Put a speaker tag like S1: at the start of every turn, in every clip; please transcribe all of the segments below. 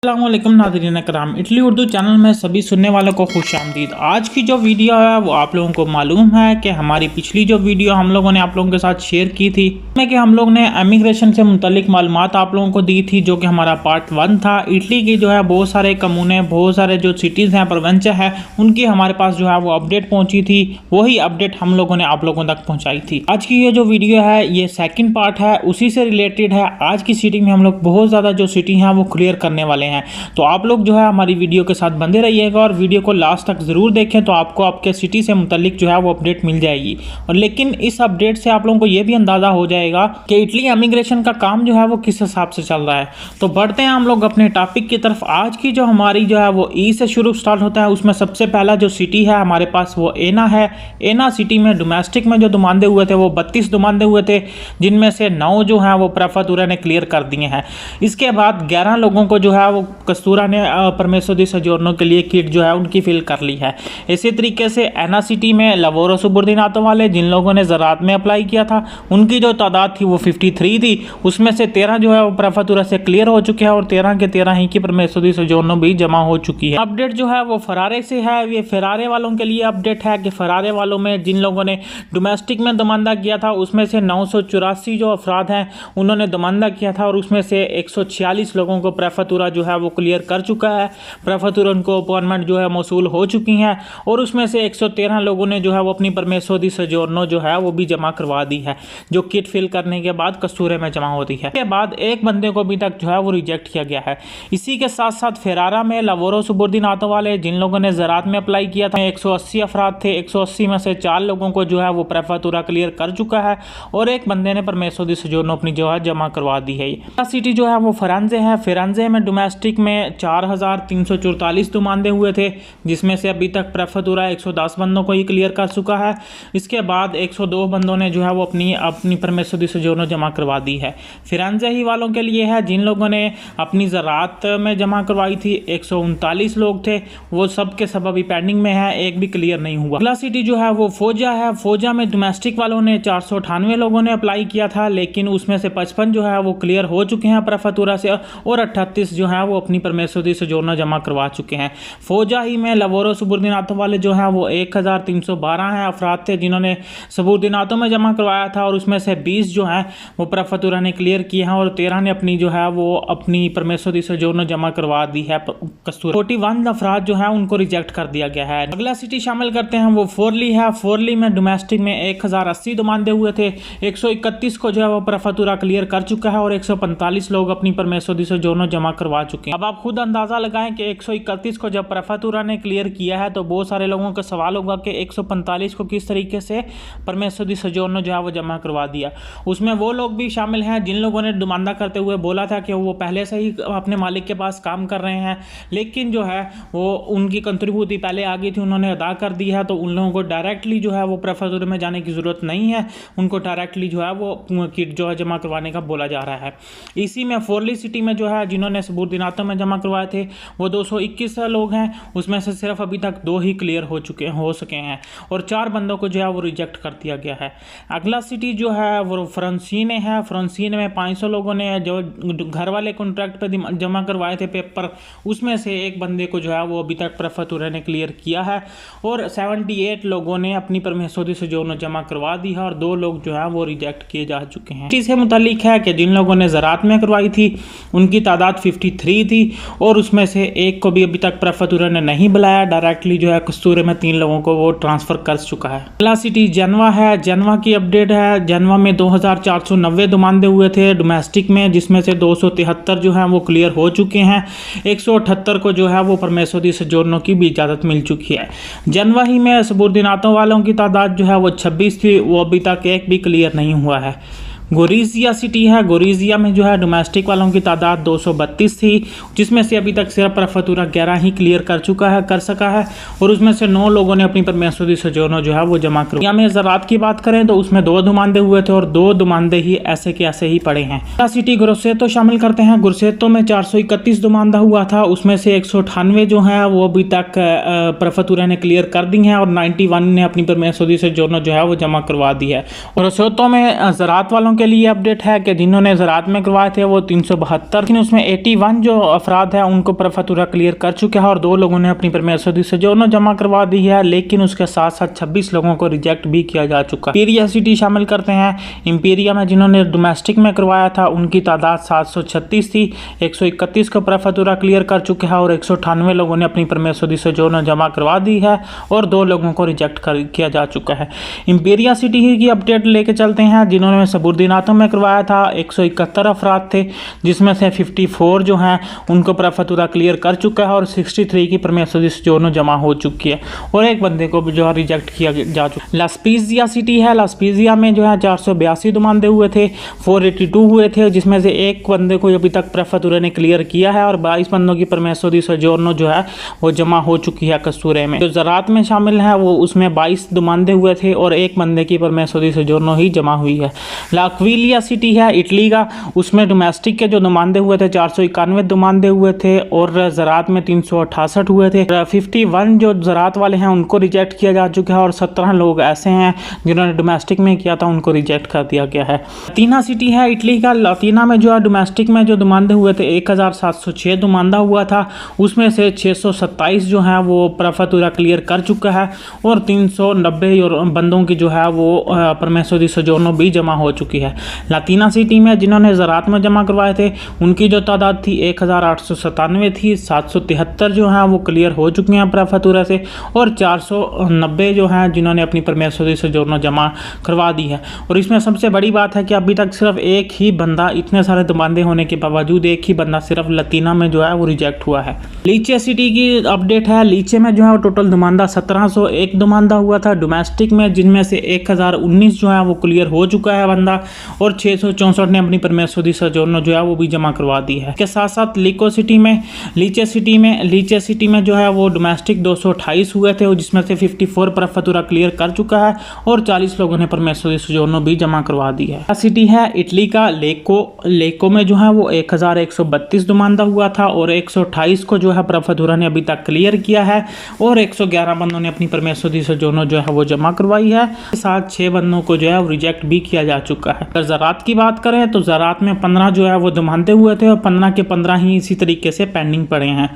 S1: अस्सलामुअलैकुम नाज़रीन कराम, इटली उर्दू चैनल में सभी सुनने वालों को खुश आमदीद। आज की जो वीडियो है वो आप लोगों को मालूम है कि हमारी पिछली जो वीडियो हम लोगों ने आप लोगों के साथ शेयर की थी में कि हम लोग ने इमिग्रेशन से मुतल्लिक मालूमात आप लोगों को दी थी, जो कि हमारा पार्ट 1 था। इटली की जो है बहुत सारे कम्यूने, बहुत सारे जो सिटीज़ हैं, प्रोविंस है, उनकी हमारे पास जो है वो अपडेट पहुँची थी। वही अपडेट हम लोगों ने आप लोगों तक पहुँचाई थी। आज की ये जो वीडियो है ये सेकेंड पार्ट है, उसी से रिलेटेड है। आज की सिटी में हम लोग बहुत ज़्यादा जो सिटी हैं वो क्लियर करने वाले हैं। तो आप लोग जो है हमारी वीडियो के साथ बंधे रहिएगा और वीडियो को लास्ट तक जरूर देखें, तो आपको आपके सिटी से मुतल्लिक जो है वो अपडेट मिल जाएगी। और लेकिन इस अपडेट से आप लोगों को ये भी अंदाजा हो जाएगा कि इटली इमिग्रेशन का काम जो है वो किस हिसाब से चल रहा है। तो बढ़ते हैं हम लोग अपने टॉपिक की तरफ। आज की जो हमारी जो है वो ई से शुरू स्टार्ट होता है। उसमें सबसे पहला जो सिटी है हमारे पास वो एना है। एना सिटी में डोमेस्टिक में जो दुमानदे हुए थे वो 32 दुमानदे हुए थे, जिनमें से 9 जो हैं वो प्रेफेक्चुरा ने क्लियर कर दिए हैं। इसके बाद 11 लोगों को जो है वो कस्तूरा ने परमेसो दी सजोर्नो के लिए किट जो है उनकी फिल कर ली है। इसी तरीके से एना सिटी में लवोरो सुबुर्दिनातो वाले जिन लोगों ने ज़रात में अप्लाई किया था, उनकी जो तादाद थी वो 53 थी। उसमें से 13 जो है वो प्रेफेक्चुरा से क्लियर हो चुके हैं और 13 के 13 ही की परमेसो दी सजोर्नो भी जमा हो चुकी है। अपडेट जो है वो फरारे से है। ये फरारे वालों के लिए अपडेट है कि फरारे वालों में जिन लोगों ने डोमेस्टिक में दमांदा किया था, उसमें से 984 जो अफराद हैं उन्होंने दमांदा किया था और उसमें से 146 लोगों को प्रेफेक्चुरा जो है वो क्लियर कर चुका है। प्रेफेक्चुरा उनको अपॉइंटमेंट जो है मौसूल हो चुकी हैं और उसमें से 113 लोगों ने जो है वो अपनी परमेसो दी सजोर्नो जो है वो भी जमा करवा दी है, जो किट फिल करने के बाद कस्तूरे में जमा होती है। इसके बाद एक बंदे को अभी तक जो है वो रिजेक्ट किया गया है। इसी के साथ साथ फेरारा में लवोरो सुबुर्दिनातो वाले जिन लोगों ने ज़रात में अप्लाई किया था, 180 अफराद थे। 180 में से 4 लोगों को जो है वो प्रेफेक्चुरा क्लियर कर चुका है और एक बंदे ने परमेसो दी सजोर्नो अपनी जो है जमा करवा दी है। सिटी जो है वो फिरेंजे है। फिरेंजे में डोमेस्टिक में 4344 दुमानदे हुए थे, जिसमें से अभी तक प्रेफेक्चुरा 110 बंदों को ही क्लियर कर चुका है। इसके बाद 102 बंदों ने जो है वो अपनी परमेसो दी सजोर्नो जमा करवा दी है। फिरेंजे ही वालों के लिए है जिन लोगों ने अपनी ज़रात में जमा करवाई थी। 139 लोग थे, वो सब के सब अभी पेंडिंग में है, एक भी क्लियर नहीं हुआ। अगला सिटी जो है वो फोजा है। फोजा में डोमेस्टिक वालों ने 498 लोगों ने अप्लाई किया था, लेकिन उसमें से 55 जो है वो क्लियर हो चुके हैं प्रेफेक्चुरा से और 38 जो है वो अपनी परमेसो दी सजोर्नो जमा करवा चुके हैं। फौजा ही में लवोरो सुबुर्दिनातो वाले जो हैं वो 1312 हैं अफराद थे जिन्होंने सुबुर्दिनातो में जमा करवाया था और उसमें से 20 जो हैं वो प्रेफेक्चुरा ने क्लियर किए हैं और 13 ने अपनी जो है वो अपनी परमेसो दी सजोर्नो जमा करवा दी है कस्तूरा। 41 अफराद जो है उनको रिजेक्ट कर दिया गया है। अगला सिटी शामिल करते हैं वो फोरली है। फोरली में डोमेस्टिक में 1080 दुमानदे हुए थे। 131 को जो है वो प्रेफेक्चुरा क्लियर कर चुका है और 145 लोग अपनी परमेसो दी सजोर्नो जमा करवा चुके हैं। अब आप खुद अंदाजा लगाएं कि 131 को जब प्रेफेक्चुरा ने क्लियर किया है तो बहुत सारे लोगों का सवाल होगा कि 145 को किस तरीके से परमेसो दी सजोर्नो जो है वो जमा करवा दिया। उसमें वो लोग भी शामिल हैं जिन लोगों ने दुमानदा करते हुए बोला था कि वो पहले से ही अपने मालिक के पास काम कर रहे हैं, लेकिन जो है वो उनकी कंट्रीब्यूटी पहले आ गई थी, उन्होंने अदा कर दी है, तो उन लोगों को डायरेक्टली जो है वो प्रेफेक्चुरा में जाने की ज़रूरत नहीं है। उनको डायरेक्टली जो है वो किट जो है जमा करवाने का बोला जा रहा है। इसी में फोरली सिटी में जो है जिन्होंने सुबुर्दिनातो में जमा करवाए थे वो 221 लोग हैं। उसमें से सिर्फ अभी तक 2 ही क्लियर हो सके हैं और 4 बंदों को जो है वो रिजेक्ट कर दिया गया है। अगला सिटी जो है वो फ्रांसीने है। फ्रांसीने में 500 लोगों ने जो घर वाले कॉन्ट्रैक्ट पे जमा करवाए थे पेपर, उसमें से एक बंदे को जो है वो अभी तक प्रेफेक्चुरा ने क्लियर किया है और 78 लोगों ने अपनी परमेसो दी सजोर्नो जमा करवा दी है और 2 लोग जो है वो रिजेक्ट किए जा चुके हैं। इससे मुतालिक है कि जिन लोगों ने ज़रात में करवाई थी उनकी तादाद 53 थी और उसमें से एक को भी अभी तक प्रेफेक्चुरा ने नहीं बुलाया, डायरेक्टली जो है कस्तूरे में 3 लोगों को वो ट्रांसफ़र कर चुका है। अगला सिटी जनवा है। जनवा की अपडेट है। जनवा में 2490 दुमानदे हुए थे डोमेस्टिक में, जिसमें से 273 जो हैं वो क्लियर हो चुके हैं। 178 को जो है वो परमेसो दी सजोर्नो की भी इजाज़त मिल चुकी है। जनवा ही में सुबुर्दिनातो वालों की तादाद जो है वो 26 थी, वो अभी तक एक भी क्लियर नहीं हुआ है। गोरिजिया सिटी है। गोरिजिया में जो है डोमेस्टिक वालों की तादाद 232 थी, जिसमें से अभी तक सिर्फ प्रेफेक्चुरा 11 ही क्लियर कर सका है और उसमें से 9 लोगों ने अपनी परमेसो दी सजोर्नो जो है वो जमा करवाई। में ज़रात की बात करें तो उसमें 2 दुमानदे हुए थे और 2 दुमानदे ही ऐसे के ऐसे ही पड़े हैं। अगला सिटी ग्रोसेतो शामिल करते हैं। ग्रोसेतो में 431 दुमानदा हुआ था, उसमें से 198 जो है वो अभी तक प्रेफेक्चुरा ने क्लियर कर दी हैं और 91 ने अपनी परमेसो दी सजोर्नो जो है वो जमा करवा दी है। ग्रोसेतो में ज़रात वालों के लिए अपडेट है कि जिन्होंने ज़रात में करवाए थे वो 372, लेकिन उसमें 81 जो अफराद हैं उनको प्रफतुरा क्लियर कर चुके हैं और 2 लोगों ने अपनी परमेसोदी सजोनो जमा करवा दी है, लेकिन उसके साथ साथ 26 लोगों को रिजेक्ट भी किया जा चुका है। इंपीरिया सिटी शामिल करते हैं। इंपीरिया में जिन्होंने डोमेस्टिक में करवाया था उनकी तादाद 736 थी, 131 को प्रफतुरा क्लियर कर चुके हैं और 198 लोगों ने अपनी परमेसोदी सजोनो जमा करवा दी है और 2 लोगों को रिजेक्ट किया जा चुका है। इंपीरिया सिटी की अपडेट लेके चलते हैं। जिन्होंने सबुर्दीनातों में करवाया था 171 अफराद थे, जिसमें से 54 जो हैं उनको प्रफतुरा क्लियर कर चुका है और 63 की परमेसोदी सजोनो जमा हो चुकी है और एक बंदे को जो है रिजेक्ट किया जा चुका है। लास्पीजिया सिटी है। लास्पीजिया में जो है 482 दुमानदे हुए थे, 482 हुए थे, जिसमें से एक बंदे को अभी तक प्रफतुरा ने क्लियर किया है और 22 बंदों की परमेसोदी सजोनो जो है वो जमा हो चुकी है कसूरे में। जो ज़रात में शामिल है वो उसमें 22 दुमानदे हुए थे और एक बंदे की परमेसोदी सजोनो ही जमा हुई है। लाक्विलिया सिटी है इटली का, उसमें डोमेस्टिक के जो नुमाइंदे हुए थे 491 नुमाइंदे हुए थे और ज़रात में 368 हुए थे। 51 जो ज़रात वाले हैं उनको रिजेक्ट किया जा चुका है और 17 लोग ऐसे हैं जिन्होंने डोमेस्टिक में किया था उनको रिजेक्ट कर दिया गया है। लतीना सिटी है इटली का। लतीना में जो है डोमेस्टिक में जो नुमाइंदे हुए थे 1706 नुमाइंदा हुआ था, उसमें से 627 जो है वो प्रफतुरा क्लियर कर चुका है और 390 और बंदों की जो है वो परमेसोदी सजोनो भी जमा हो चुकी है। लतीना सिटी में जिन्होंने ज़रात में जमा करवाए थे उनकी जो तादाद थी 1897 थी, 773 जो हैं वो क्लियर हो चुके हैं प्रफतुरा से और 490 जो हैं जिन्होंने अपनी परमेसोदी सजोनो जमा करवा दी है। और इसमें सबसे बड़ी बात है कि अभी तक सिर्फ एक ही बंदा, इतने सारे दुमानदे होने के बावजूद एक ही बंदा सिर्फ लतीना में जो है वो रिजेक्ट हुआ है। लीचे सिटी की अपडेट है। लीचे में जो है वो टोटल दुमानदा 1701 दुमानदा हुआ था डोमेस्टिक में, जिनमें से 1019 जो है वो क्लियर हो चुका है बंदा और 664 ने अपनी परमेसोदी सजोनो जो है वो भी जमा करवा दी है। इसके साथ साथ लीचे सिटी में जो है वो डोमेस्टिक 228 हुए थे और जिसमें से 54 प्रफतुरा क्लियर कर चुका है और 40 लोगों ने परमेसोदी सजोनो भी जमा करवा दी है। सिटी है इटली का लेको में जो है वो 1132 दुमानदा हुआ था और 128 को जो है प्रफतुरा ने अभी तक क्लियर किया है और 111 बंदों ने अपनी परमेसोदी सजोनो जो है वो जमा करवाई है। साथ 6 बंदों को जो है रिजेक्ट भी किया जा चुका है। अगर ज़रात की बात करें तो ज़रात में 15 जो है वो दुमानदे हुए थे और 15 के 15 ही इसी तरीके से पेंडिंग पड़े हैं।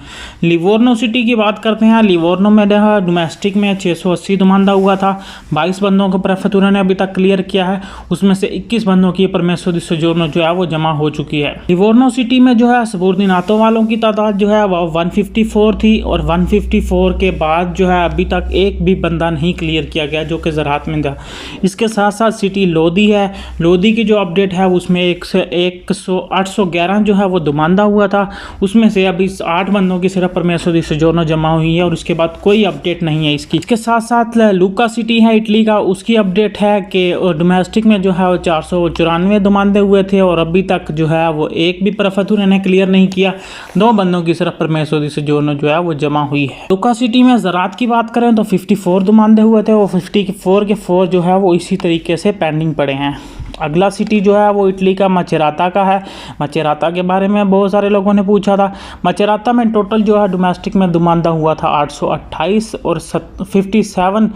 S1: लिवोर्नो सिटी की बात करते हैं। लिवोर्नो में डोमेस्टिक में 680 दुमानदा हुआ था, 22 बंदों को प्रफतुरा ने अभी तक क्लियर किया है, उसमें से 21 बंदों की परमेसोदी सजोनो जो है वो जमा हो चुकी है। लिवोर्नो सिटी में जो है सबुर्दीनातों वालों की तादाद जो है वो 154 थी और 154 के बाद जो है अभी तक एक भी बंदा नहीं क्लियर किया गया जो कि ज़रात में था। इसके साथ साथ सिटी लोधी है। लोधी की जो अपडेट है उसमें 811 जो है वो दुमानदा हुआ था, उसमें से अभी 8 बंदों की सिर्फ परमेसोदी सजोनो जमा हुई है और उसके बाद कोई अपडेट नहीं है इसकी। इसके साथ साथ लूका सिटी है इटली का, उसकी अपडेट है कि डोमेस्टिक में जो है वो 494 दुमानदे हुए थे और अभी तक जो है वो एक भी प्रफतुरा ने क्लियर नहीं किया, 2 बंदों की सिर्फ परमेसोदी सजोनो जो है वो जमा हुई है। लूका सिटी में ज़रात की बात करें तो 54 दुमानदे हुए थे और 54 के 4 जो है वो इसी तरीके से पेंडिंग पड़े हैं। अगला सिटी जो है वो इटली का मचेराता का है। मचेराता के बारे में बहुत सारे लोगों ने पूछा था। मचेराता में टोटल जो है डोमेस्टिक में दुमानदा हुआ था 828 और 76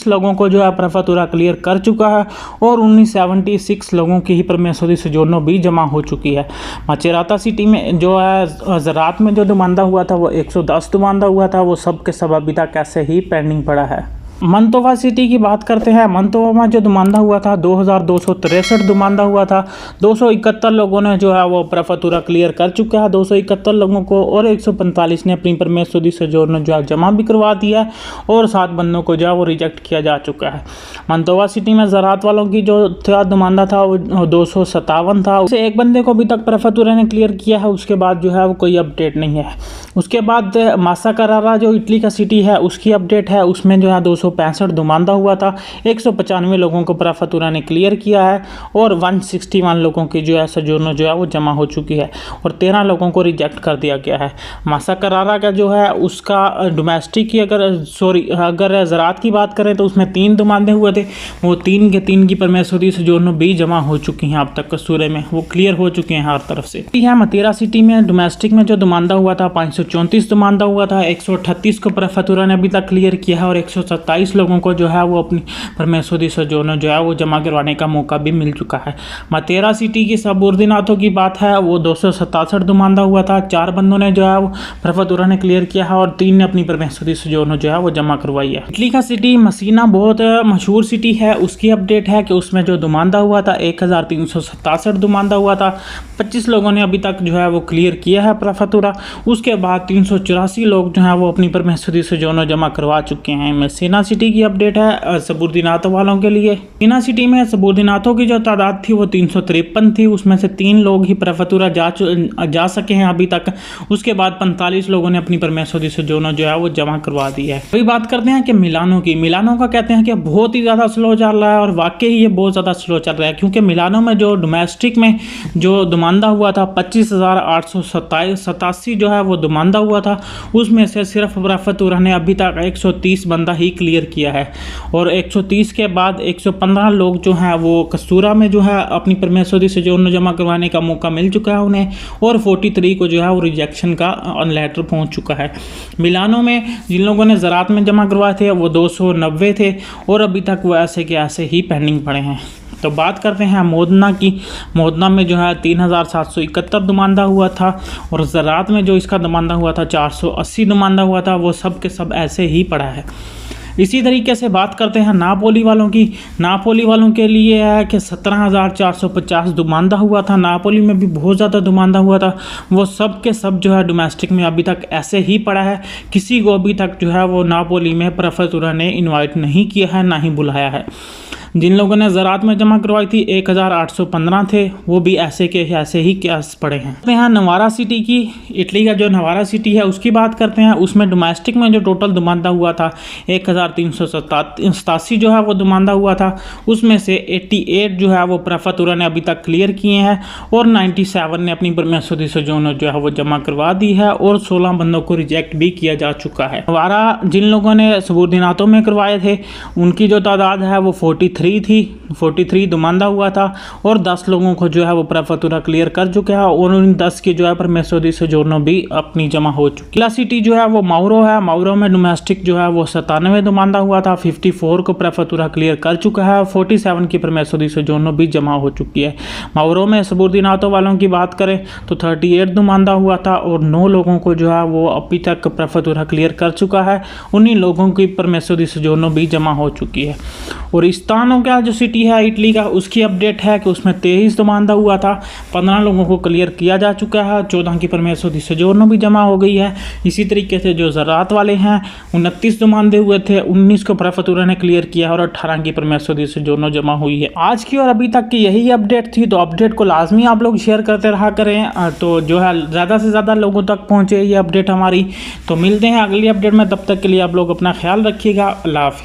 S1: लोगों को जो है प्रफतुरा क्लियर कर चुका है और 76 लोगों की ही परमेसोदी सजोनो भी जमा हो चुकी है। मचेराता सिटी में जो है ज़रात में जो दुमानदा हुआ था वो 110 दुमानदा हुआ था, वो सब के सब अभी तक ऐसे ही पेंडिंग पड़ा है। मंतोवा सिटी की बात करते हैं। मंतोवा में जो दुमानदा हुआ था 2263 दुमानदा हुआ था, 271 लोगों ने जो है वो प्रफतुरा क्लियर कर चुका है 271 लोगों को और 145 ने अपनी परमेसोदी सजोनो जो है जमा भी करवा दिया है और 7 बंदों को जो है वो रिजेक्ट किया जा चुका है। मंतोवा सिटी में ज़रात वालों की जो दुमानदा था वो 257 था, उसे एक बंदे को अभी तक प्रफतुरा ने क्लियर किया है, उसके बाद जो है वो कोई अपडेट नहीं है। उसके बाद मासा करारा जो इटली का सिटी है उसकी अपडेट है, उसमें जो है 265 दुमानदा हुआ था, 195 लोगों को प्रफतुरा ने क्लियर किया है और 161 लोगों की जो है सजोनो जो है वो जमा हो चुकी है और 13 लोगों को रिजेक्ट कर दिया गया है। मासा करारा का जो है उसका डोमेस्टिक की अगर ज़रात की बात करें तो उसमें 3 दुमानदे हुए थे, वो 3 के 3 की परमेसोदी सजोनो भी जमा हो चुकी हैं अब तक कसूरे में, वो क्लियर हो चुके हैं हर तरफ से। यहाँ मतीरा सिटी में डोमेस्टिक में जो दुमानदा हुआ था 534 दुमानदा हुआ था, 138 को प्रफतुरा ने अभी तक क्लियर किया है और 127 27 लोगों को जो है वो अपनी परमेश्वरी सजोनो जो है वो जमा करवाने का मौका भी मिल चुका है। मातेरा सिटी की सबूर्दिनातों की बात है, वो 267 दुमानदा हुआ था। 4 बंदों ने जो है वो प्रफतुरा ने क्लियर किया है और 3 ने अपनी परमेश्वरी सजोनो जो है वो जमा करवाई है। इटली का सिटी मसीना बहुत मशहूर सिटी है। उसकी अपडेट है कि उसमें जो दुमानदा हुआ था 1367 दुमानदा हुआ था। 25 लोगों ने अभी तक जो है वो क्लियर किया है प्रफतुरा। उसके बाद 384 लोग जो है वो अपनी परमेश्वरी सजोनो जमा करवा चुके हैं। मसीना सिटी की अपडेट है सबूर्दिनातों वालों के लिए। मसीना सिटी में सबूर्दिनातों की जो तादाद थी वो 353 थी। उसमें से 3 लोग ही प्रफतुरा जा सके हैं अभी तक। उसके बाद 45 लोगों ने अपनी परमेश्वरी सजोनो जो है वो जमा करवा दी है। अभी बात करते हैं कि मिलानो की। मिलानो का कहते हैं कि बहुत ही ज़्यादा स्लो चल रहा है और वाकई ये बहुत ज़्यादा स्लो चल रहा है, क्योंकि मिलानो में जो डोमेस्टिक में जो दुमानदा हुआ था 25,887 जो है वो दुमानदा हुआ था। उसमें से सिर्फ प्रफतुरा ने अभी तक 130 बंदा ही क्लियर किया है और 130 के बाद 115 लोग जो हैं वो कस्तूरा में जो है अपनी परमेश्वरी सजोनो जमा करवाने का मौका मिल चुका है उन्हें, और 43 को जो है वो रिजेक्शन का लेटर पहुंच चुका है। मिलानो में जिन लोगों ने ज़रात में जमा करवाए थे वो 290 थे और अभी तक वो ऐसे के ऐसे ही पेंडिंग पड़े हैं। तो बात करते हैं मोदना की। मोदना में जो है 3771 दुमानदा हुआ था और ज़रात में जो इसका दुमानदा हुआ था 480 दुमानदा हुआ था। वो सब के सब ऐसे ही पड़ा है। इसी तरीके से बात करते हैं नापोली वालों की। नापोली वालों के लिए है कि 17,450 दुमानदा हुआ था। नापोली में भी बहुत ज़्यादा दुमानदा हुआ था। वो सब के सब जो है डोमेस्टिक में अभी तक ऐसे ही पड़ा है। किसी को अभी तक जो है वो नापोली में प्रफतुरा ने इनवाइट नहीं किया है, ना ही बुलाया है। जिन लोगों ने ज़रात में जमा करवाई थी 1815 थे, वो भी ऐसे के ऐसे ही केस पड़े हैं। यहाँ नवारा सिटी की। इटली का जो नवारा सिटी है उसकी बात करते हैं। उसमें डोमेस्टिक में जो टोटल दुमानदा हुआ था 1387 जो है वो दुमानदा हुआ था। उसमें से 88 जो है वो प्रफतुरा ने अभी तक क्लियर किए हैं और 97 ने अपनी परमेश्वरी सजोनो जो है वो जमा करवा दी है और 16 बंदों को रिजेक्ट भी किया जा चुका है। नवारा जिन लोगों ने सबूर्दिनातों में करवाए थे उनकी जो तादाद है वो 43 दुमानदा हुआ था और 10 लोगों को जो है वो प्रफतुरा क्लियर कर चुके हैं और उन 10 की जो है परमेश्वरी सजोनो भी अपनी जमा हो चुकी है। अगला सिटी जो है वो माउरो है। माउरो में डोमेस्टिक जो है वो 97 दुमानदा हुआ था। 54 को प्रफतुरा क्लियर कर चुका है। 47 की परमेश्वरी सजोनो भी जमा हो चुकी है। माउरो में सबूर्दिनातों वालों की बात करें तो 38 दुमानदा हुआ था और 9 लोगों को जो है वो अभी तक प्रफतुरा क्लियर कर चुका है। उन्हीं लोगों की परमेश्वरी सजोनो भी जमा हो चुकी है। और इस्तानो का जो सिटी है इटली का, उसकी अपडेट है कि उसमें 23 दुमानदा हुआ था। 15 लोगों को क्लियर किया जा चुका है। 14 की परमेश्वरी सजोनो भी जमा हो गई है। इसी तरीके से जो ज़रात वाले हैं 29 दुमानदे हुए थे, 19 को प्रफतुरा ने क्लियर किया और 18 की परमेश्वरी सजोनो जमा हुई है। आज की और अभी तक की यही अपडेट थी। तो अपडेट को लाजमी आप लोग शेयर करते रहा करें, तो जो है ज़्यादा से ज़्यादा लोगों तक पहुँचे ये अपडेट हमारी। तो मिलते हैं अगली अपडेट में, तब तक के लिए आप लोग अपना ख्याल रखिएगा। अल्लाह हाफ़िज़।